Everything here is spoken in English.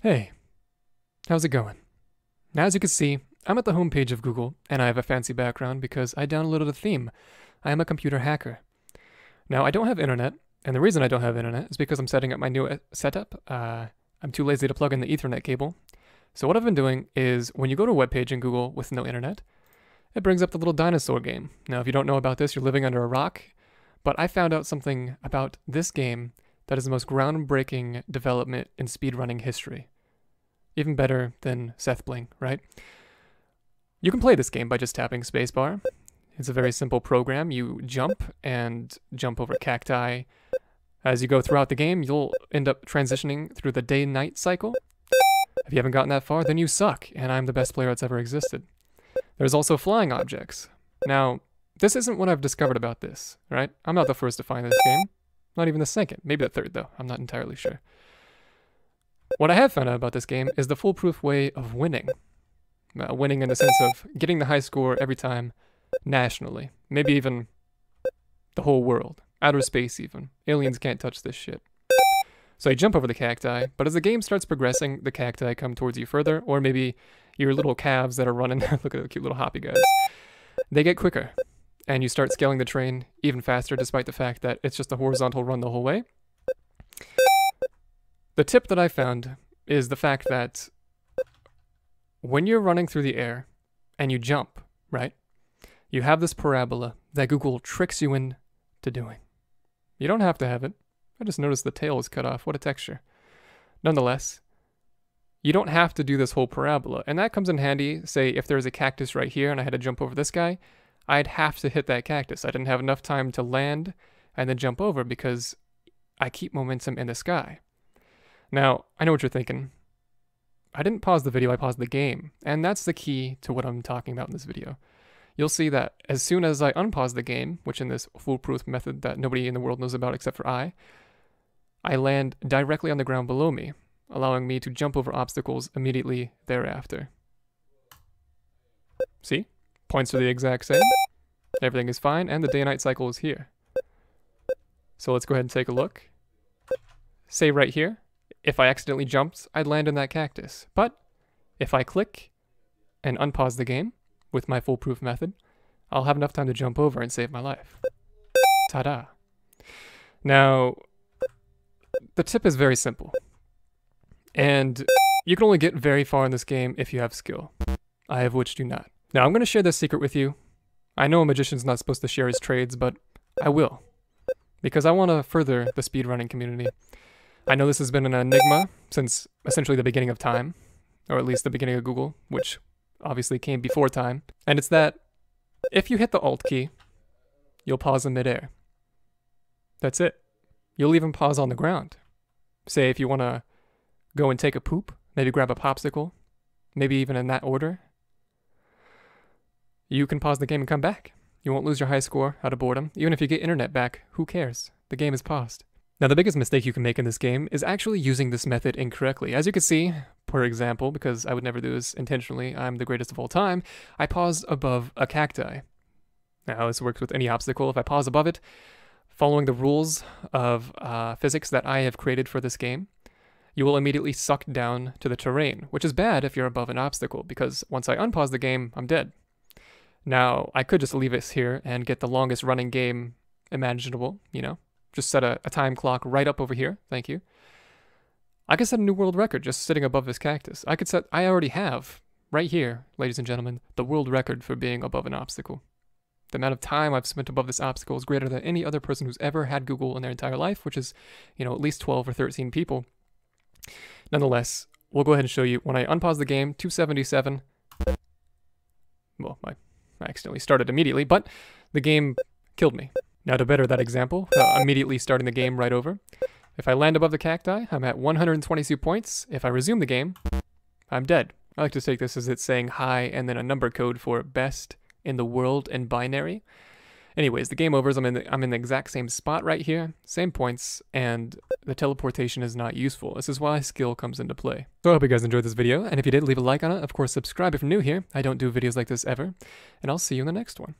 Hey, how's it going? Now, as you can see, I'm at the homepage of Google, and I have a fancy background because I downloaded a theme. I am a computer hacker. Now, I don't have internet, and the reason I don't have internet is because I'm setting up my new setup. I'm too lazy to plug in the Ethernet cable. So what I've been doing is, when you go to a web page in Google with no internet, it brings up the little dinosaur game. Now, if you don't know about this, you're living under a rock, but I found out something about this game that is the most groundbreaking development in speedrunning history. Even better than Seth Bling, right? You can play this game by just tapping spacebar. It's a very simple program. You jump and jump over cacti. As you go throughout the game, you'll end up transitioning through the day-night cycle. If you haven't gotten that far, then you suck, and I'm the best player that's ever existed. There's also flying objects. Now, this isn't what I've discovered about this, right? I'm not the first to find this game. Not even the second. Maybe the third, though. I'm not entirely sure. What I have found out about this game is the foolproof way of winning. Winning in the sense of getting the high score every time nationally. Maybe even the whole world. Outer space even. Aliens can't touch this shit. So you jump over the cacti, but as the game starts progressing, the cacti come towards you further, or maybe your little calves that are running, look at the cute little hoppy guys, they get quicker, and you start scaling the train even faster despite the fact that it's just a horizontal run the whole way. The tip that I found is the fact that when you're running through the air and you jump, right, you have this parabola that Google tricks you into doing. You don't have to have it. I just noticed the tail is cut off. What a texture. Nonetheless, you don't have to do this whole parabola. And that comes in handy, say, if there's a cactus right here and I had to jump over this guy, I'd have to hit that cactus. I didn't have enough time to land and then jump over because I keep momentum in the sky. Now, I know what you're thinking. I didn't pause the video, I paused the game. And that's the key to what I'm talking about in this video. You'll see that as soon as I unpause the game, which in this foolproof method that nobody in the world knows about except for I land directly on the ground below me, allowing me to jump over obstacles immediately thereafter. See? Points are the exact same. Everything is fine, and the day-night cycle is here. So let's go ahead and take a look. Say right here, if I accidentally jumped, I'd land in that cactus. But if I click and unpause the game with my foolproof method, I'll have enough time to jump over and save my life. Ta-da. Now, the tip is very simple. And you can only get very far in this game if you have skill. I have which do not. Now, I'm going to share this secret with you. I know a magician's not supposed to share his trades, but I will. Because I want to further the speedrunning community. I know this has been an enigma since essentially the beginning of time, or at least the beginning of Google, which obviously came before time. And it's that if you hit the Alt key, you'll pause in midair. That's it. You'll even pause on the ground. Say if you want to go and take a poop, maybe grab a popsicle, maybe even in that order, you can pause the game and come back. You won't lose your high score out of boredom. Even if you get internet back, who cares? The game is paused. Now, the biggest mistake you can make in this game is actually using this method incorrectly. As you can see, for example, because I would never do this intentionally, I'm the greatest of all time, I paused above a cacti. Now, this works with any obstacle. If I pause above it, following the rules of physics that I have created for this game, you will immediately suck down to the terrain, which is bad if you're above an obstacle, because once I unpause the game, I'm dead. Now, I could just leave this here and get the longest running game imaginable, you know? Just set a time clock right up over here. Thank you. I could set a new world record just sitting above this cactus. I already have, right here, ladies and gentlemen, the world record for being above an obstacle. The amount of time I've spent above this obstacle is greater than any other person who's ever had Google in their entire life, which is, you know, at least 12 or 13 people. Nonetheless, we'll go ahead and show you. When I unpause the game, 277. Well, I accidentally started immediately, but the game killed me. Now, to better that example, immediately starting the game right over. If I land above the cacti, I'm at 122 points. If I resume the game, I'm dead. I like to take this as it's saying hi and then a number code for best in the world in binary. Anyways, the game over is I'm in the exact same spot right here, same points, and the teleportation is not useful. This is why skill comes into play. So I hope you guys enjoyed this video, and if you did, leave a like on it. Of course, subscribe if you're new here. I don't do videos like this ever, and I'll see you in the next one.